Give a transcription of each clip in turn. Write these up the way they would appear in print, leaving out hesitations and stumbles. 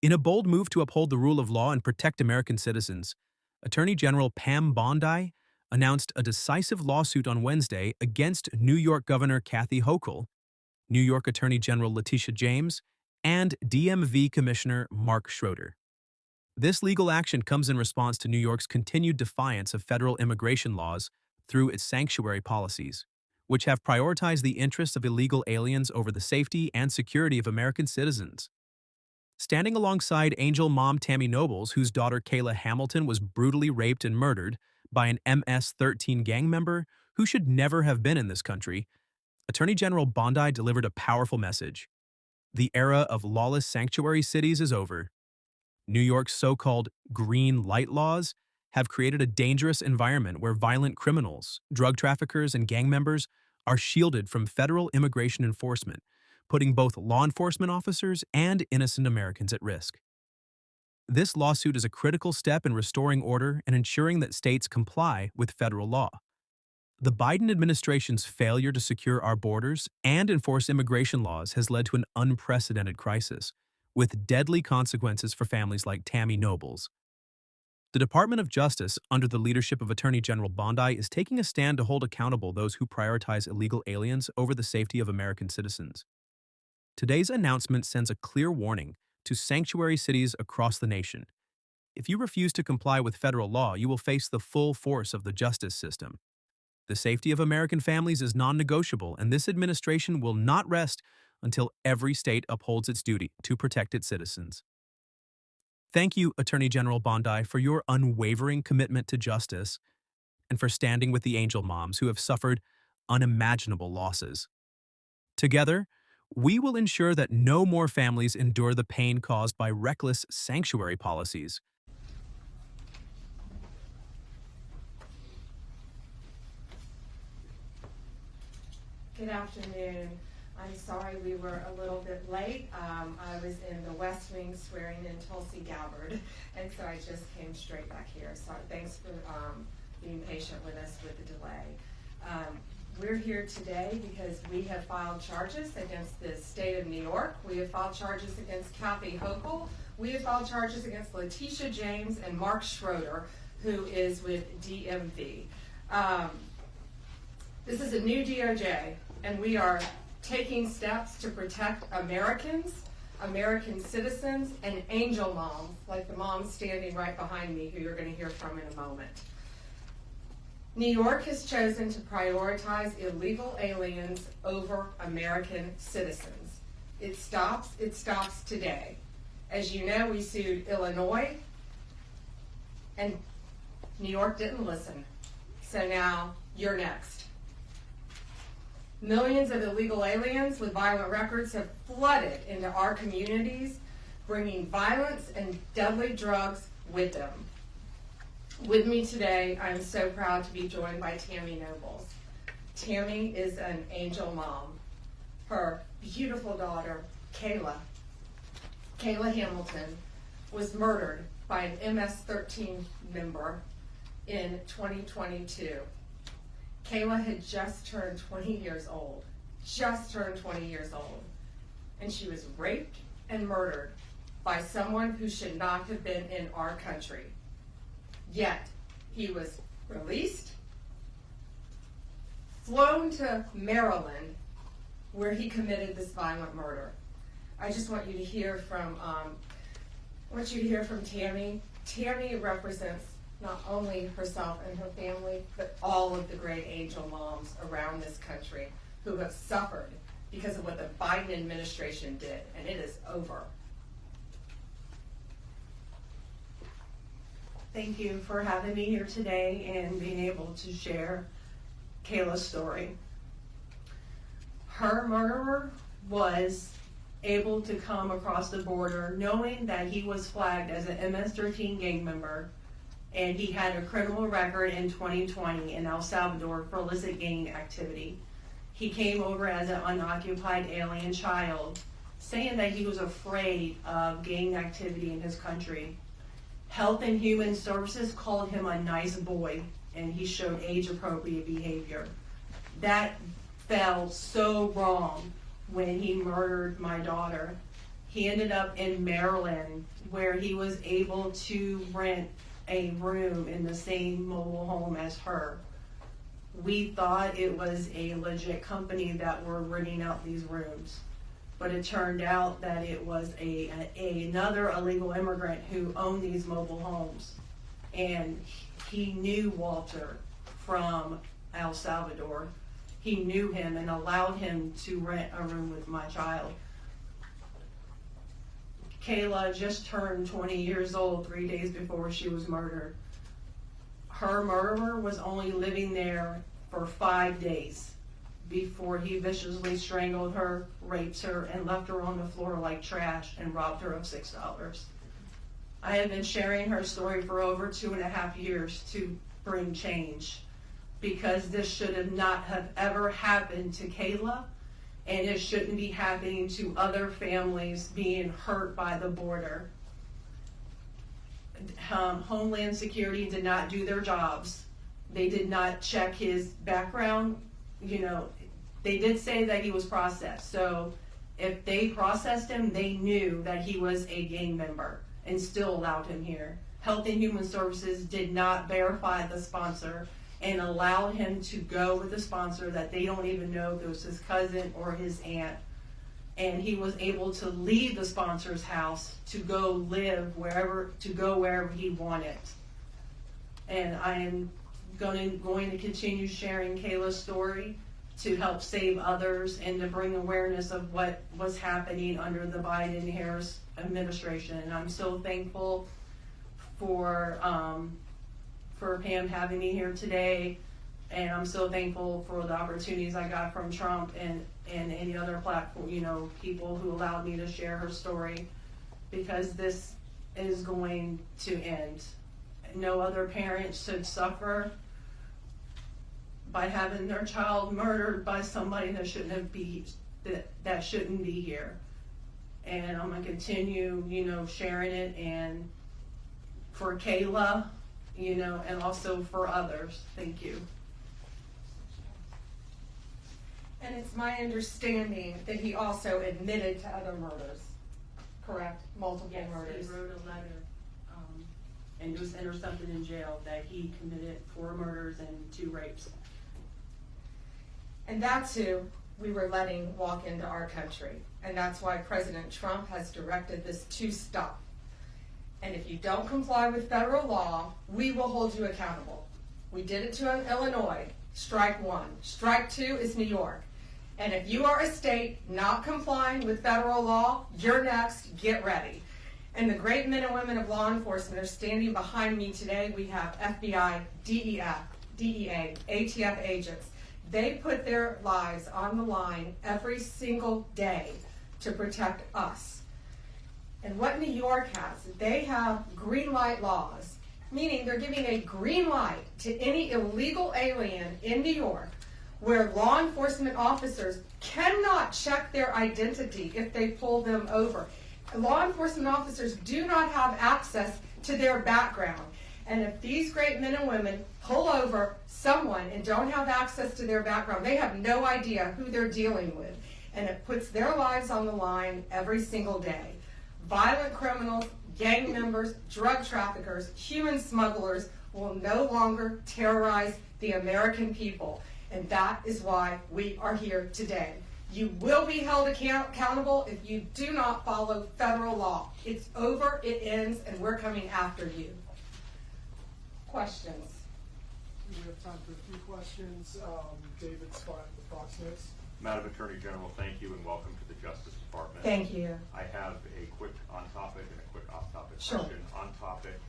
In a bold move to uphold the rule of law and protect American citizens, Attorney General Pam Bondi announced a decisive lawsuit on Wednesday against New York Governor Kathy Hochul, New York Attorney General Letitia James, and DMV Commissioner Mark Schroeder. This legal action comes in response to New York's continued defiance of federal immigration laws through its sanctuary policies, which have prioritized the interests of illegal aliens over the safety and security of American citizens. Standing alongside Angel mom Tammy Nobles, whose daughter Kayla Hamilton was brutally raped and murdered by an MS-13 gang member who should never have been in this country, Attorney General Bondi delivered a powerful message. The era of lawless sanctuary cities is over. New York's so-called green light laws have created a dangerous environment where violent criminals, drug traffickers, and gang members are shielded from federal immigration enforcement, putting both law enforcement officers and innocent Americans at risk. This lawsuit is a critical step in restoring order and ensuring that states comply with federal law. The Biden administration's failure to secure our borders and enforce immigration laws has led to an unprecedented crisis, with deadly consequences for families like Tammy Nobles. The Department of Justice, under the leadership of Attorney General Bondi, is taking a stand to hold accountable those who prioritize illegal aliens over the safety of American citizens. Today's announcement sends a clear warning to sanctuary cities across the nation. If you refuse to comply with federal law, you will face the full force of the justice system. The safety of American families is non-negotiable, and this administration will not rest until every state upholds its duty to protect its citizens. Thank you, Attorney General Bondi, for your unwavering commitment to justice and for standing with the angel moms who have suffered unimaginable losses. Together, we will ensure that no more families endure the pain caused by reckless sanctuary policies. Good afternoon. I'm sorry we were a little bit late. I was in the West Wing swearing in Tulsi Gabbard, and so I just came straight back here. So thanks for being patient with us with the delay. We're here today because we have filed charges against the state of New York. We have filed charges against Kathy Hochul. We have filed charges against Letitia James and Mark Schroeder, who is with DMV. This is a new DOJ, and we are taking steps to protect Americans, American citizens, and angel moms, like the mom standing right behind me, who you're going to hear from in a moment. New York has chosen to prioritize illegal aliens over American citizens. It stops today. As you know, we sued Illinois, and New York didn't listen. So now you're next. Millions of illegal aliens with violent records have flooded into our communities, bringing violence and deadly drugs with them. With me today, I'm so proud to be joined by Tammy Nobles. Tammy is an angel mom. Her beautiful daughter, Kayla Hamilton, was murdered by an MS-13 member in 2022. Kayla had just turned 20 years old, and she was raped and murdered by someone who should not have been in our country. Yet, he was released, flown to Maryland, where he committed this violent murder. I just want you to hear from Tammy. Tammy represents not only herself and her family, but all of the great angel moms around this country who have suffered because of what the Biden administration did, and it is over. Thank you for having me here today and being able to share Kayla's story. Her murderer was able to come across the border knowing that he was flagged as an MS-13 gang member, and he had a criminal record in 2020 in El Salvador for illicit gang activity. He came over as an unoccupied alien child, saying that he was afraid of gang activity in his country. Health and Human Services called him a nice boy, and he showed age-appropriate behavior. That fell so wrong when he murdered my daughter. He ended up in Maryland where he was able to rent a room in the same mobile home as her. We thought it was a legit company that were renting out these rooms, but it turned out that it was another illegal immigrant who owned these mobile homes, and he knew Walter from El Salvador. He knew him and allowed him to rent a room with my child. Kayla just turned 20 years old 3 days before she was murdered. Her murderer was only living there for 5 days before he viciously strangled her, raped her, and left her on the floor like trash and robbed her of $6. I have been sharing her story for over 2.5 years to bring change, because this should have not have ever happened to Kayla, and it shouldn't be happening to other families being hurt by the border. Homeland Security did not do their jobs. They did not check his background. You know, they did say that he was processed. So if they processed him, they knew that he was a gang member and still allowed him here. Health and Human Services did not verify the sponsor and allowed him to go with a sponsor that they don't even know if it was his cousin or his aunt. And he was able to leave the sponsor's house to go live wherever he wanted. And I am going to continue sharing Kayla's story to help save others and to bring awareness of what was happening under the Biden-Harris administration. And I'm so thankful for Pam having me here today, and I'm so thankful for the opportunities I got from Trump and any other platform, you know, people who allowed me to share her story, because this is going to end. No other parent should suffer by having their child murdered by somebody that shouldn't be here. And I'm gonna continue, you know, sharing it, and for Kayla, you know, and also for others. Thank you. And it's my understanding that he also admitted to other murders, correct? Multiple murders. He wrote a letter, and was entered something in jail that he committed 4 murders and 2 rapes. And that's who we were letting walk into our country. And that's why President Trump has directed this to stop. And if you don't comply with federal law, we will hold you accountable. We did it to Illinois, strike 1. Strike 2 is New York. And if you are a state not complying with federal law, you're next, get ready. And the great men and women of law enforcement are standing behind me today. We have FBI, DEA, ATF agents. They put their lives on the line every single day to protect us. And what New York has, they have green light laws, meaning they're giving a green light to any illegal alien in New York, where law enforcement officers cannot check their identity if they pull them over. Law enforcement officers do not have access to their background. And if these great men and women pull over someone and don't have access to their background, they have no idea who they're dealing with. And it puts their lives on the line every single day. Violent criminals, gang members, drug traffickers, human smugglers will no longer terrorize the American people. And that is why we are here today. You will be held accountable if you do not follow federal law. It's over, it ends, and we're coming after you. Questions? We have time for a few questions. David Spot, the Fox News. Madam Attorney General, thank you and welcome to the Justice Department. Thank you. I have a quick on-topic and a quick off-topic Sure. question. On-topic,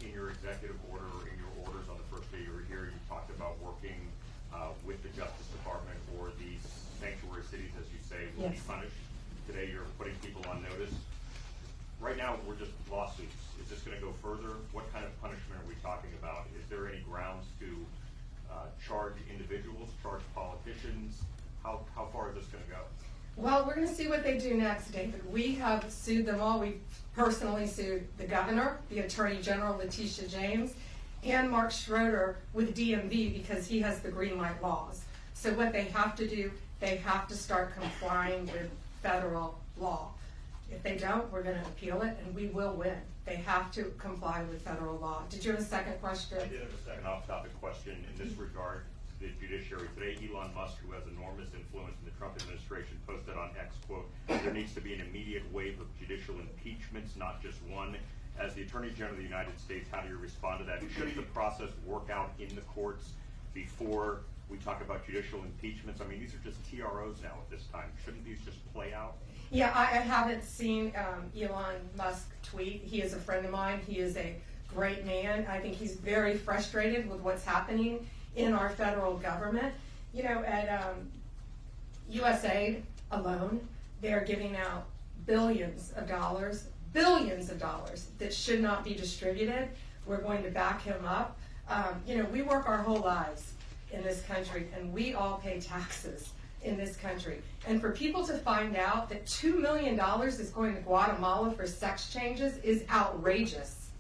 in your executive order, or in your orders on the first day you were here, you talked about working with the Justice Department, or these sanctuary cities, as you say, will be Yes. punished. Today you're putting people on notice. Right now, we're just lawsuits. Is this going to go further? What kind of punishment are we talking about? Is there any grounds to charge individuals, charge politicians? How far is this going to go? Well, we're going to see what they do next, David. We have sued them all. We personally sued the governor, the Attorney General, Letitia James, and Mark Schroeder with DMV because he has the green light laws. So what they have to do, they have to start complying with federal law. If they don't, we're gonna appeal it and we will win. They have to comply with federal law. Did you have a second question? I did have a second off-topic question in this regard to the judiciary. Today, Elon Musk, who has enormous influence in the Trump administration, posted on X, quote, "There needs to be an immediate wave of judicial impeachments, not just one." As the Attorney General of the United States, how do you respond to that? Shouldn't the process work out in the courts before we talk about judicial impeachments? I mean, these are just TROs now at this time. Shouldn't these just play out? Yeah, I haven't seen Elon Musk tweet. He is a friend of mine. He is a great man. I think he's very frustrated with what's happening in our federal government. You know, at USAID alone, they're giving out billions of dollars that should not be distributed. We're going to back him up. You know, we work our whole lives in this country, and we all pay taxes in this country. And for people to find out that $2 million is going to Guatemala for sex changes is outrageous.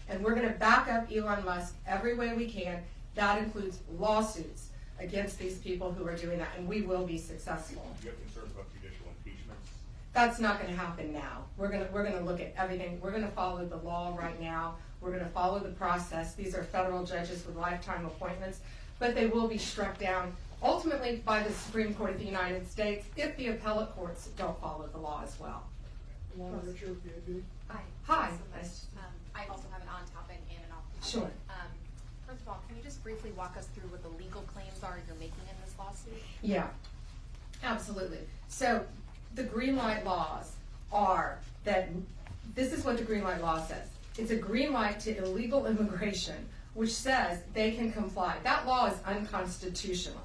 And we're going to back up Elon Musk every way we can. That includes lawsuits against these people who are doing that, and we will be successful. Do you have concerns about judicial impeachments? That's not going to happen now. We're going to look at everything. We're going to follow the law right now. We're going to follow the process. These are federal judges with lifetime appointments, but they will be struck down ultimately by the Supreme Court of the United States if the appellate courts don't follow the law as well. Alana Richard, PAB. Hi. Hi. Thanks so much. I also have an on-topic and an off-topic. Sure. First of all, can you just briefly walk us through what the legal claims are you're making in this lawsuit? Yeah, absolutely. So the green light laws are that, this is what the green light law says. It's a green light to illegal immigration, which says they can comply. That law is unconstitutional.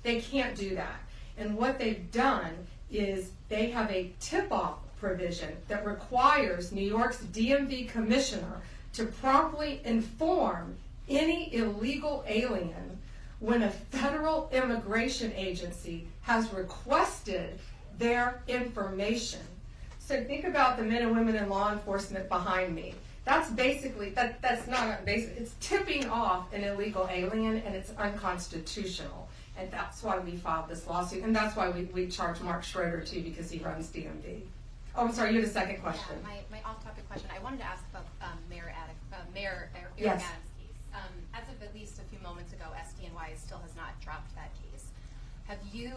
They can't do that. And what they've done is they have a tip-off provision that requires New York's DMV commissioner to promptly inform any illegal alien when a federal immigration agency has requested their information. So think about the men and women in law enforcement behind me. That's basically, that's not basic, it's tipping off an illegal alien, and it's unconstitutional. And that's why we filed this lawsuit, and that's why we charge Mark Schroeder too, because he runs DMV. Oh, I'm sorry, you had a second question. Yeah, my off-topic question. I wanted to ask about Mayor Eric Yes. Adams' case. As of at least a few moments ago, SDNY still has not dropped that case. Have you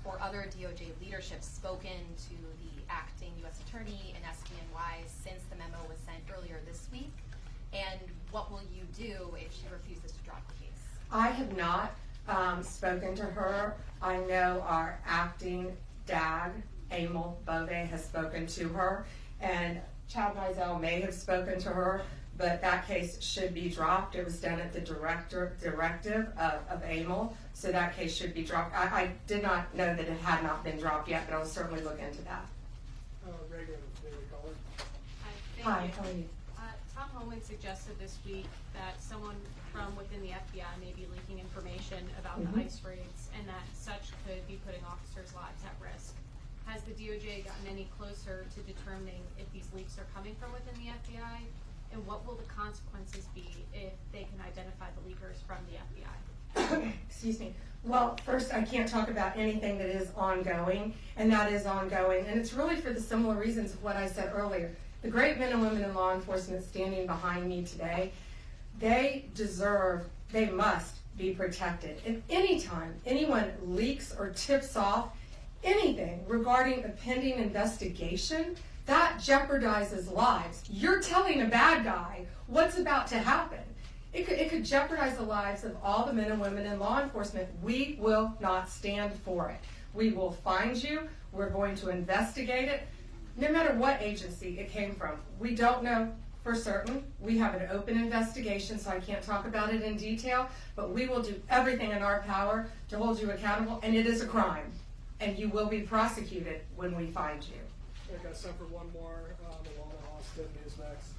or other DOJ leadership spoken to the acting U.S. attorney and SDNY since the memo was sent earlier this week? And what will you do if she refuses to drop the case? I have not spoken to her. I know our acting DAG, Emil Bove, has spoken to her, and Chad Mizell may have spoken to her, but that case should be dropped. It was done at the directive of Emil, so that case should be dropped. I did not know that it had not been dropped yet, but I will certainly look into that. Reagan, Daily Caller. Hi, how are you? Tom Homan suggested this week that someone from within the FBI may be leaking information about the ICE raids, and that such could be putting officers' lives at risk. Has the DOJ gotten any closer to determining if these leaks are coming from within the FBI? And what will the consequences be if they can identify the leakers from the FBI? Excuse me. Well, first, I can't talk about anything that is ongoing, and that is ongoing. And it's really for the similar reasons of what I said earlier. The great men and women in law enforcement standing behind me today, they must be protected. And anytime anyone leaks or tips off anything regarding a pending investigation, that jeopardizes lives. You're telling a bad guy what's about to happen. It could jeopardize the lives of all the men and women in law enforcement. We will not stand for it. We will find you. We're going to investigate it, no matter what agency it came from. We don't know for certain. We have an open investigation, so I can't talk about it in detail, but we will do everything in our power to hold you accountable, and it is a crime, and you will be prosecuted when we find you. I got time for one more. Alana Austin, Newsmax.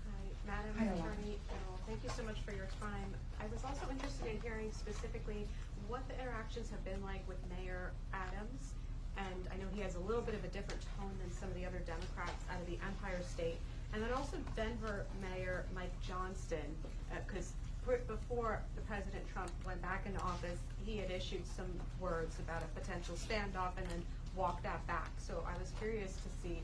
Hi, Madam Hi, Alana. Attorney General, thank you so much for your time. I was also interested in hearing specifically what the interactions have been like with Mayor Adams. And I know he has a little bit of a different tone than some of the other Democrats out of the Empire State. And then also Denver Mayor Mike Johnston, because before the President Trump went back into office, he had issued some words about a potential standoff, and then walk that back. So I was curious to see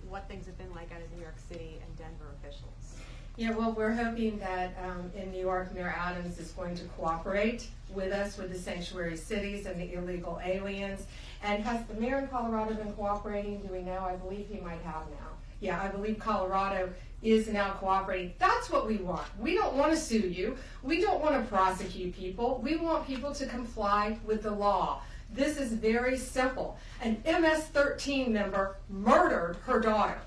what things have been like as New York City and Denver officials. Yeah, well, we're hoping that in New York, Mayor Adams is going to cooperate with us with the sanctuary cities and the illegal aliens. And has the mayor in Colorado been cooperating? Do we know? I believe he might have now. Yeah, I believe Colorado is now cooperating. That's what we want. We don't want to sue you. We don't want to prosecute people. We want people to comply with the law. This is very simple. An MS-13 member murdered her daughter.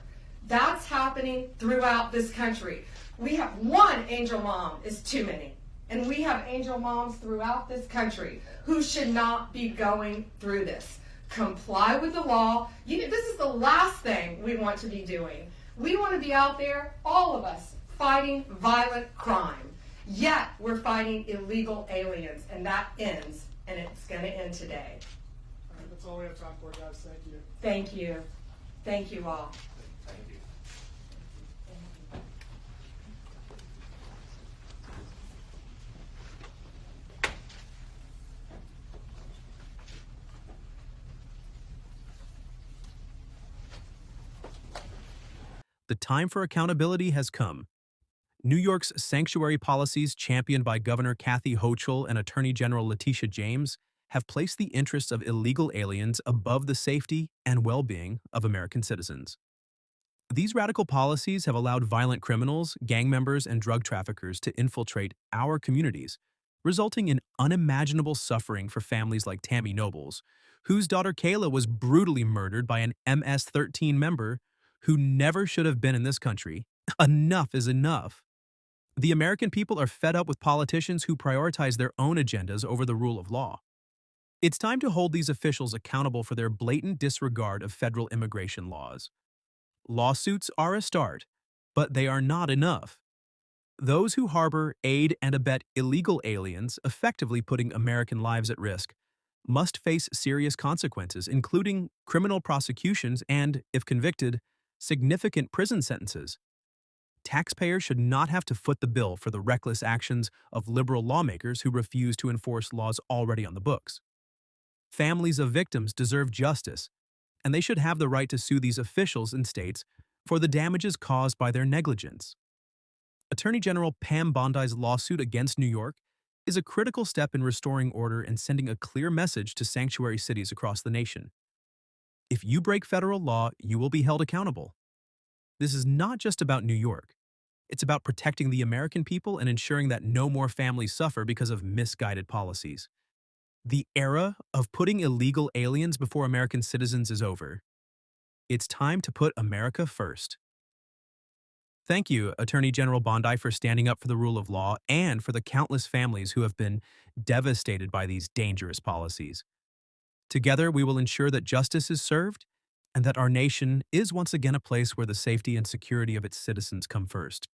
That's happening throughout this country. We have one angel mom is too many. And we have angel moms throughout this country who should not be going through this. Comply with the law. This is the last thing we want to be doing. We want to be out there, all of us, fighting violent crime. Yet we're fighting illegal aliens, and that ends, and it's going to end today. All right, that's all we have time for, guys. Thank you. Thank you. Thank you all. Thank you. The time for accountability has come. New York's sanctuary policies, championed by Governor Kathy Hochul and Attorney General Letitia James, have placed the interests of illegal aliens above the safety and well-being of American citizens. These radical policies have allowed violent criminals, gang members, and drug traffickers to infiltrate our communities, resulting in unimaginable suffering for families like Tammy Nobles, whose daughter Kayla was brutally murdered by an MS-13 member who never should have been in this country. Enough is enough. The American people are fed up with politicians who prioritize their own agendas over the rule of law. It's time to hold these officials accountable for their blatant disregard of federal immigration laws. Lawsuits are a start, but they are not enough. Those who harbor, aid, and abet illegal aliens, effectively putting American lives at risk, must face serious consequences, including criminal prosecutions and, if convicted, significant prison sentences. Taxpayers should not have to foot the bill for the reckless actions of liberal lawmakers who refuse to enforce laws already on the books. Families of victims deserve justice, and they should have the right to sue these officials and states for the damages caused by their negligence. Attorney General Pam Bondi's lawsuit against New York is a critical step in restoring order and sending a clear message to sanctuary cities across the nation. If you break federal law, you will be held accountable. This is not just about New York. It's about protecting the American people and ensuring that no more families suffer because of misguided policies. The era of putting illegal aliens before American citizens is over. It's time to put America first. Thank you, Attorney General Bondi, for standing up for the rule of law and for the countless families who have been devastated by these dangerous policies. Together, we will ensure that justice is served and that our nation is once again a place where the safety and security of its citizens come first.